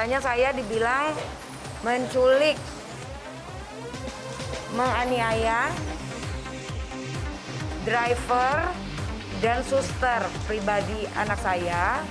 Katanya saya dibilang menculik, menganiaya driver dan suster pribadi anak saya.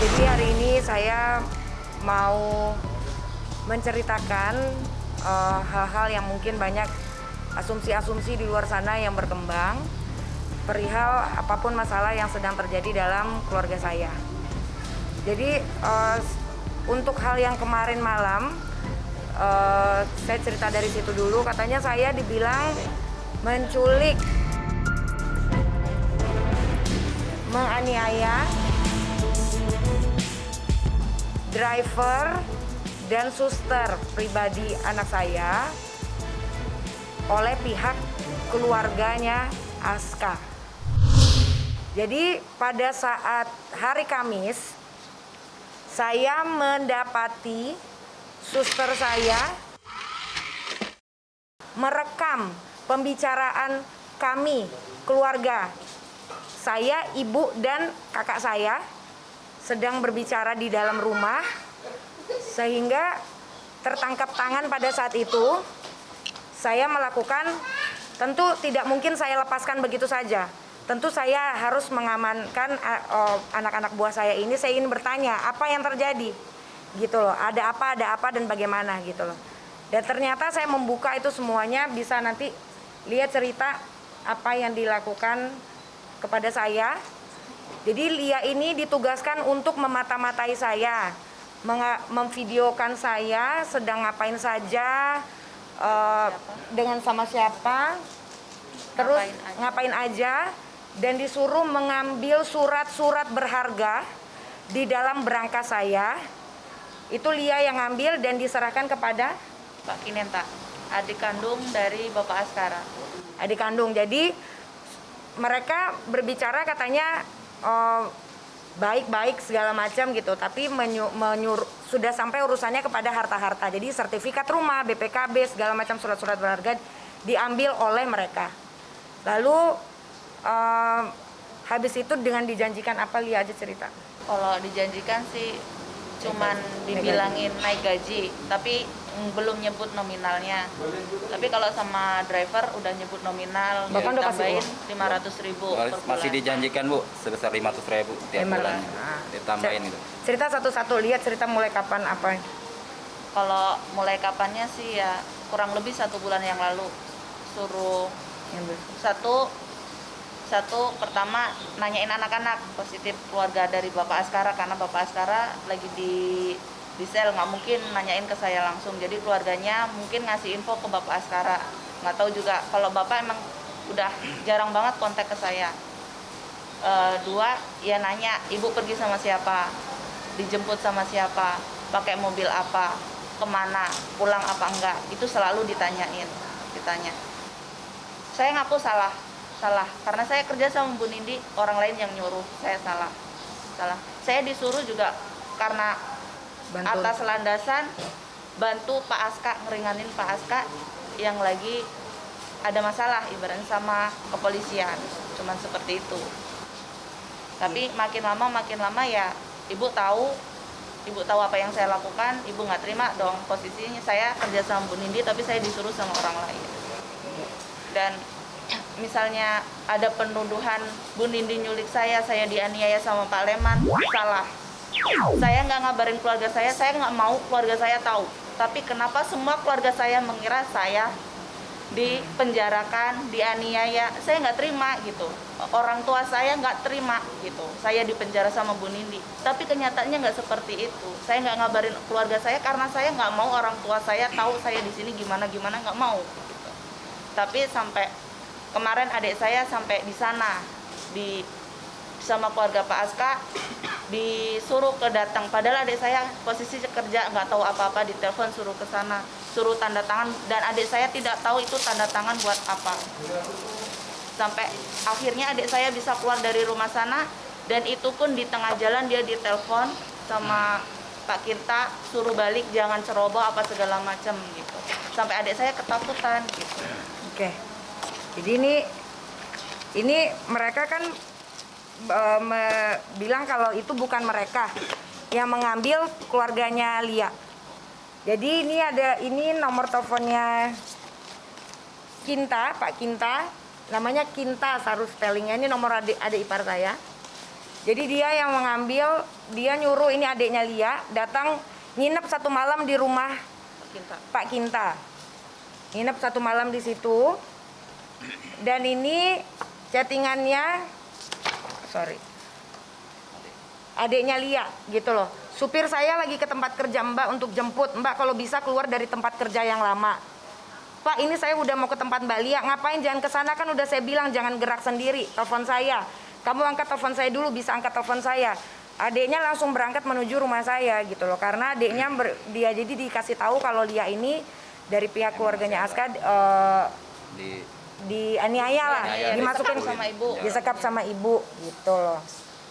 Jadi hari ini saya mau menceritakan hal-hal yang mungkin banyak asumsi-asumsi di luar sana yang berkembang perihal apapun masalah yang sedang terjadi dalam keluarga saya. Jadi untuk hal yang kemarin malam, saya cerita dari situ dulu. Katanya saya dibilang menculik, menganiaya driver dan suster pribadi anak saya oleh pihak keluarganya Aska. Jadi pada saat hari Kamis, saya mendapati suster saya merekam pembicaraan kami, keluarga. Saya, ibu, dan kakak saya sedang berbicara di dalam rumah, sehingga tertangkap tangan pada saat itu. Saya melakukan, tentu tidak mungkin saya lepaskan begitu saja. Tentu saya harus mengamankan anak-anak buah saya ini. Saya ingin bertanya apa yang terjadi, gitu loh. Ada apa dan bagaimana, gitu loh. Dan ternyata saya membuka itu semuanya, bisa nanti lihat cerita apa yang dilakukan kepada saya. Jadi Lia ini ditugaskan untuk memata-matai saya, memvideokan saya sedang ngapain saja, dengan sama siapa, terus ngapain aja, dan disuruh mengambil surat-surat berharga di dalam berangkas saya. Itu Lia yang ngambil dan diserahkan kepada Pak Kinenta, adik kandung dari Bapak Askara. Adik kandung. Jadi mereka berbicara katanya baik-baik segala macam gitu, tapi menyuruh sudah sampai urusannya kepada harta-harta. Jadi sertifikat rumah, BPKB, segala macam surat-surat berharga diambil oleh mereka. Lalu habis itu dengan dijanjikan apa, Lia aja cerita. Kalau dijanjikan sih cuman dibilangin naik gaji, tapi belum nyebut nominalnya. Tapi kalau sama driver udah nyebut nominal, bahkan udah ditambahin 500.000 per bulan. Masih dijanjikan Bu sebesar 500.000 tiap bulan. Ditambahin itu. Cerita satu-satu, lihat cerita mulai kapan apa. Kalau mulai kapannya sih ya kurang lebih 1 bulan yang lalu. Suruh satu pertama nanyain anak-anak positif keluarga dari Bapak Askara, karena Bapak Askara lagi di sel, nggak mungkin nanyain ke saya langsung. Jadi keluarganya mungkin ngasih info ke Bapak Askara, nggak tahu juga. Kalau Bapak emang udah jarang banget kontak ke saya. 2, ya nanya ibu pergi sama siapa, dijemput sama siapa, pakai mobil apa, kemana, pulang apa enggak, itu selalu ditanya. Saya ngaku salah karena saya kerja sama Bu Nindi, orang lain yang nyuruh, saya salah. Saya disuruh juga karena atas landasan bantu Pak Aska, ngeringanin Pak Aska yang lagi ada masalah ibaratnya sama kepolisian, cuman seperti itu. Tapi makin lama ya ibu tahu apa yang saya lakukan, ibu nggak terima dong. Posisinya saya kerja sama Bu Nindi tapi saya disuruh sama orang lain. Dan misalnya ada penuduhan Bu Nindi nyulik saya dianiaya sama Pak Leman, salah. Saya nggak ngabarin keluarga saya nggak mau keluarga saya tahu. Tapi kenapa semua keluarga saya mengira saya dipenjarakan, dianiaya? Saya nggak terima gitu. Orang tua saya nggak terima gitu. Saya dipenjara sama Bu Nindi. Tapi kenyataannya nggak seperti itu. Saya nggak ngabarin keluarga saya karena saya nggak mau orang tua saya tahu saya di sini gimana, nggak mau. Gitu. Tapi sampai kemarin adik saya sampai di sana, di sama keluarga Pak Aska disuruh ke datang, padahal adik saya posisi kerja nggak tahu apa-apa, ditelepon suruh ke sana, suruh tanda tangan, dan adik saya tidak tahu itu tanda tangan buat apa. Sampai akhirnya adik saya bisa keluar dari rumah sana, dan itu pun di tengah jalan dia ditelepon sama Pak Kinta suruh balik, jangan ceroboh apa segala macam gitu. Sampai adik saya ketakutan gitu. Oke. Jadi ini mereka kan bilang kalau itu bukan mereka yang mengambil, keluarganya Lia. Jadi ini nomor teleponnya Kinta, Pak Kinta, namanya Kinta Sarus spellingnya, ini nomor adik ipar saya. Jadi dia yang mengambil, dia nyuruh ini adiknya Lia datang nginep 1 malam di rumah Pak Kinta. Nginep 1 malam di situ. Dan ini chattingannya, adiknya Lia gitu loh. Supir saya lagi ke tempat kerja Mbak untuk jemput. Mbak kalau bisa keluar dari tempat kerja yang lama. Pak ini saya udah mau ke tempat Mbak Lia. Ngapain jangan ke sana, kan udah saya bilang jangan gerak sendiri. Telepon saya. Kamu angkat telepon saya dulu, bisa angkat telepon saya. Adiknya langsung berangkat menuju rumah saya gitu loh. Karena adiknya dia jadi dikasih tahu kalau Lia ini dari pihak keluarganya Aska dianiaya lah, dimasukin sama ibu, disekap sama ibu gitu loh.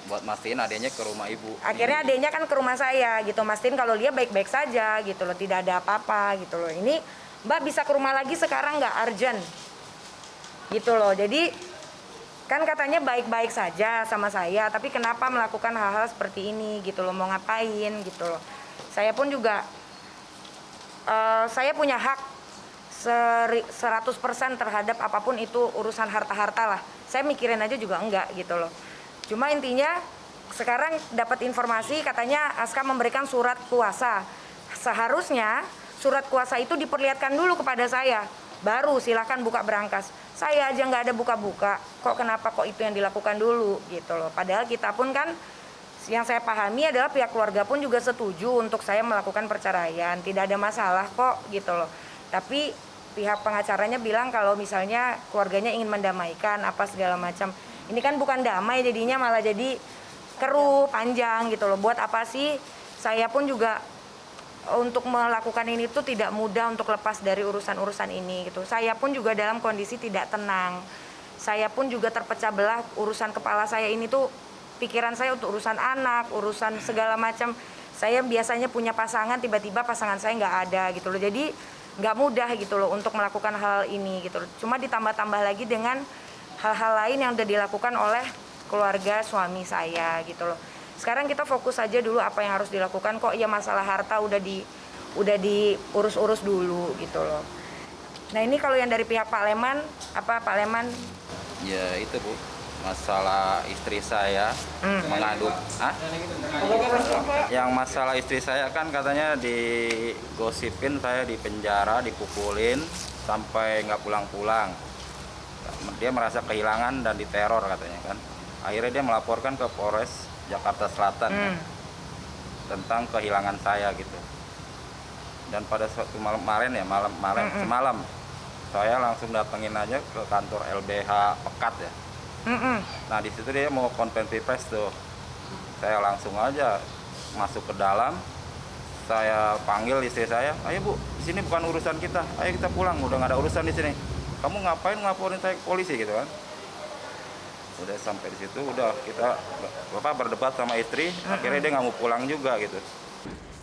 Buat mastiin adanya ke rumah ibu. Akhirnya adanya kan ke rumah saya gitu, mastiin kalau dia baik-baik saja gitu loh, tidak ada apa-apa gitu loh. Ini Mbak bisa ke rumah lagi sekarang nggak, urgent gitu loh. Jadi kan katanya baik-baik saja sama saya, tapi kenapa melakukan hal-hal seperti ini gitu loh, mau ngapain gitu loh. Saya pun juga saya punya hak 100% terhadap apapun itu urusan harta-harta lah. Saya mikirin aja juga enggak gitu loh. Cuma intinya sekarang dapat informasi katanya Aska memberikan surat kuasa. Seharusnya surat kuasa itu diperlihatkan dulu kepada saya, baru silahkan buka berangkas. Saya aja nggak ada buka-buka, kok kenapa kok itu yang dilakukan dulu gitu loh. Padahal kita pun kan, yang saya pahami adalah pihak keluarga pun juga setuju untuk saya melakukan perceraian, tidak ada masalah kok gitu loh. Tapi pihak pengacaranya bilang kalau misalnya keluarganya ingin mendamaikan apa segala macam. Ini kan bukan damai, jadinya malah jadi keruh, panjang gitu loh. Buat apa sih? Saya pun juga untuk melakukan ini tuh tidak mudah untuk lepas dari urusan-urusan ini gitu. Saya pun juga dalam kondisi tidak tenang. Saya pun juga terpecah belah, urusan kepala saya ini tuh pikiran saya untuk urusan anak, urusan segala macam. Saya biasanya punya pasangan, tiba-tiba pasangan saya nggak ada gitu loh. Jadi nggak mudah gitu loh untuk melakukan hal ini gitu loh. Cuma ditambah-tambah lagi dengan hal-hal lain yang udah dilakukan oleh keluarga suami saya gitu loh. Sekarang kita fokus aja dulu apa yang harus dilakukan. Kok ya masalah harta udah diurus-urus dulu gitu loh. Nah ini kalau yang dari pihak Pak Leman, apa Pak Leman? Ya itu Bu, masalah istri saya mengadu. Yang masalah istri saya kan katanya digosipin saya di penjara, dipukulin sampai nggak pulang-pulang. Dia merasa kehilangan dan diteror katanya kan. Akhirnya dia melaporkan ke Polres Jakarta Selatan tentang kehilangan saya gitu. Dan pada suatu semalam saya langsung datengin aja ke kantor LBH Pekat ya. Nah di situ dia mau konferensi pers tuh. Saya langsung aja masuk ke dalam. Saya panggil istri saya, ayo Bu, di sini bukan urusan kita, ayo kita pulang, udah nggak ada urusan di sini. Kamu ngapain ngelaporin saya ke polisi gitu kan? Udah sampai di situ, udah kita bapak berdebat sama istri, akhirnya dia nggak mau pulang juga gitu.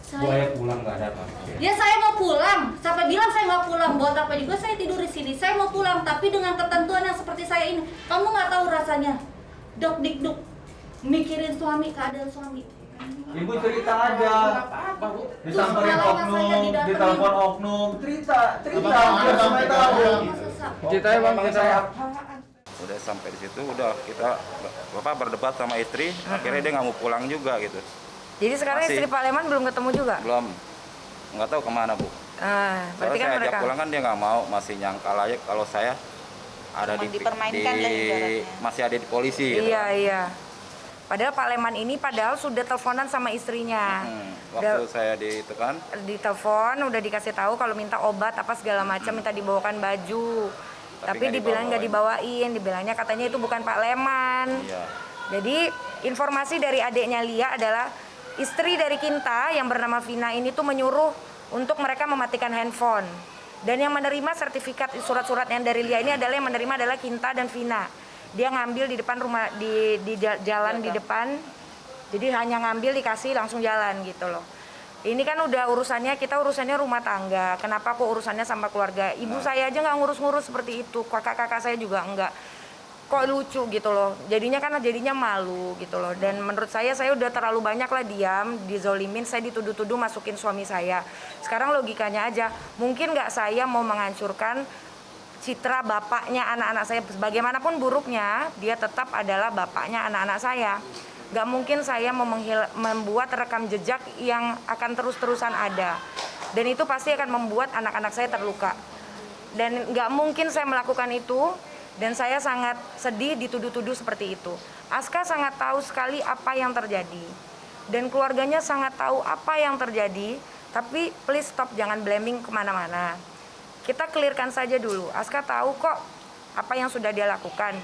Saya pulang nggak ada apa-apa. Ya saya mau pulang. Sampai bilang saya nggak pulang. Buat apa juga saya tidur di sini. Saya mau pulang, tapi dengan ketentuan yang seperti saya ini. Kamu nggak tahu rasanya. Dok dik duk. Mikirin suami, keadaan suami. Ibu cerita aja. Disamperin oknum, ditelepon oknum, cerita biar sampai tahu. Ceritanya Bang, saya. Udah sampai di situ, udah kita bapak berdebat sama istri, akhirnya dia nggak mau pulang juga gitu. Jadi sekarang Masih. istri Pak Leman belum ketemu juga? Belum, nggak tahu kemana Bu. Berarti Soalnya kan saya mereka ajak pulang kan dia nggak mau, masih nyangkal aja kalau saya ada Cuma dipermainkan lah ibaratnya. masih ada di polisi gitu. Iya. Padahal Pak Leman ini sudah teleponan sama istrinya. Waktu saya itu kan, Ditelepon, udah dikasih tahu kalau minta obat apa segala macam, minta dibawakan baju. Tapi nggak dibilang nggak dibawain, dibilangnya katanya itu bukan Pak Leman. iya. Jadi informasi dari adiknya Lia adalah istri dari Kinta yang bernama Vina ini tuh menyuruh untuk mereka mematikan handphone. Dan yang menerima sertifikat surat-surat yang dari Lia ini adalah yang menerima adalah Kinta dan Vina. Dia ngambil di depan rumah di jalan di depan. Jadi hanya ngambil dikasih langsung jalan gitu loh. Ini kan udah kita urusannya rumah tangga. Kenapa kok urusannya sama keluarga? Ibu saya aja nggak ngurus-ngurus seperti itu. Kakak-kakak saya juga enggak. Kok lucu gitu loh. Jadinya malu gitu loh. Dan menurut saya udah terlalu banyak lah diam, dizolimin, saya dituduh-tuduh masukin suami saya. Sekarang logikanya aja, mungkin nggak saya mau menghancurkan citra bapaknya anak-anak saya. Bagaimanapun buruknya, dia tetap adalah bapaknya anak-anak saya. Nggak mungkin saya mau membuat rekam jejak yang akan terus-terusan ada. Dan itu pasti akan membuat anak-anak saya terluka. Dan nggak mungkin saya melakukan itu. Dan saya sangat sedih dituduh-tuduh seperti itu. Aska sangat tahu sekali apa yang terjadi. Dan keluarganya sangat tahu apa yang terjadi. Tapi please stop, jangan blaming kemana-mana. Kita clearkan saja dulu. Aska tahu kok apa yang sudah dia lakukan.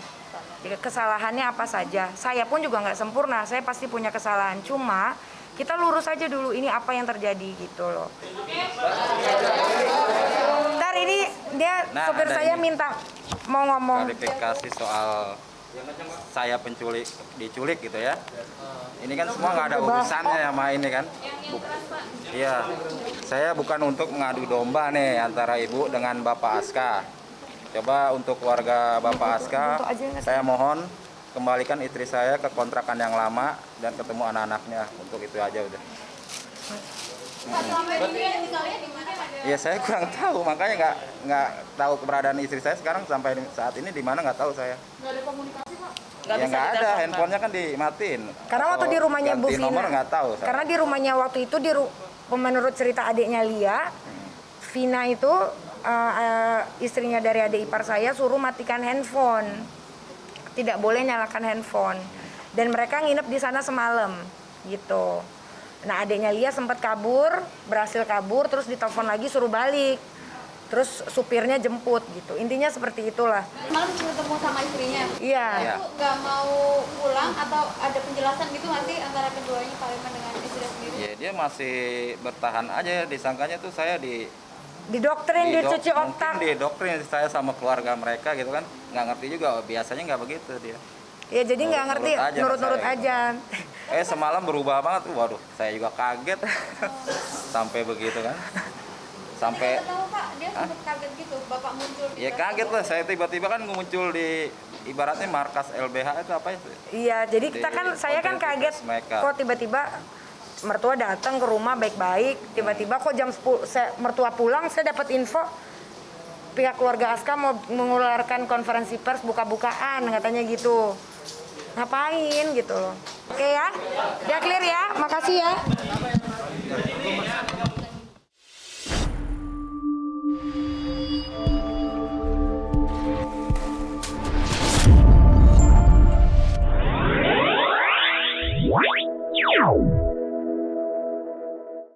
Kesalahannya apa saja. Saya pun juga nggak sempurna. Saya pasti punya kesalahan. Cuma kita lurus aja dulu ini apa yang terjadi gitu loh. Ntar ini dia sopir saya minta mau ngomong klarifikasi soal saya diculik gitu ya. Ini kan semua nggak ada urusannya sama ini kan. Iya, saya bukan untuk mengadu domba nih antara ibu dengan Bapak Aska. Coba untuk keluarga Bapak Aska, saya mohon kembalikan istri saya ke kontrakan yang lama dan ketemu anak-anaknya. Untuk itu aja udah. Iya, saya kurang tahu, makanya nggak tahu keberadaan istri saya sekarang sampai saat ini di mana nggak tahu saya. Nggak ada komunikasi, Pak? Nggak Ya bisa nggak ada, ditelepon, Pak. handphonenya kan dimatiin. karena waktu Atau di rumahnya Bu ganti Vina. nomor nggak tahu saya. Karena di rumahnya waktu itu menurut cerita adiknya Lia, Vina itu istrinya dari adik ipar saya suruh matikan handphone. Tidak boleh nyalakan handphone. Dan mereka nginep di sana semalam gitu. Nah, adiknya Lia sempat berhasil kabur, terus ditelepon lagi suruh balik. Terus supirnya jemput gitu. Intinya seperti itulah. Malam ketemu sama istrinya. Iya. Iya. Itu nggak mau pulang atau ada penjelasan gitu nggak sih antara keduanya, Pak Iman dengan istri sendiri? Ya dia masih bertahan aja, disangkanya tuh saya Didoktrin, dicuci otak. Mungkin didoktrin saya sama keluarga mereka gitu kan. Nggak ngerti juga, biasanya nggak begitu dia. Ya jadi nggak ngerti, nurut-nurut saya, aja. semalam berubah banget tuh, waduh saya juga kaget. Sampai begitu kan. Sampai Tahu Pak, dia sempat kaget gitu, Bapak muncul. ya kaget lah, saya tiba-tiba kan muncul di ibaratnya markas LBH itu apa itu? Iya, jadi kita kan, saya kan kaget kok tiba-tiba mertua datang ke rumah baik-baik, tiba-tiba kok jam 10 mertua pulang, saya dapat info pihak keluarga Aska mau mengeluarkan konferensi pers buka-bukaan katanya gitu. Ngapain gitu loh. Oke ya, clear ya, makasih ya.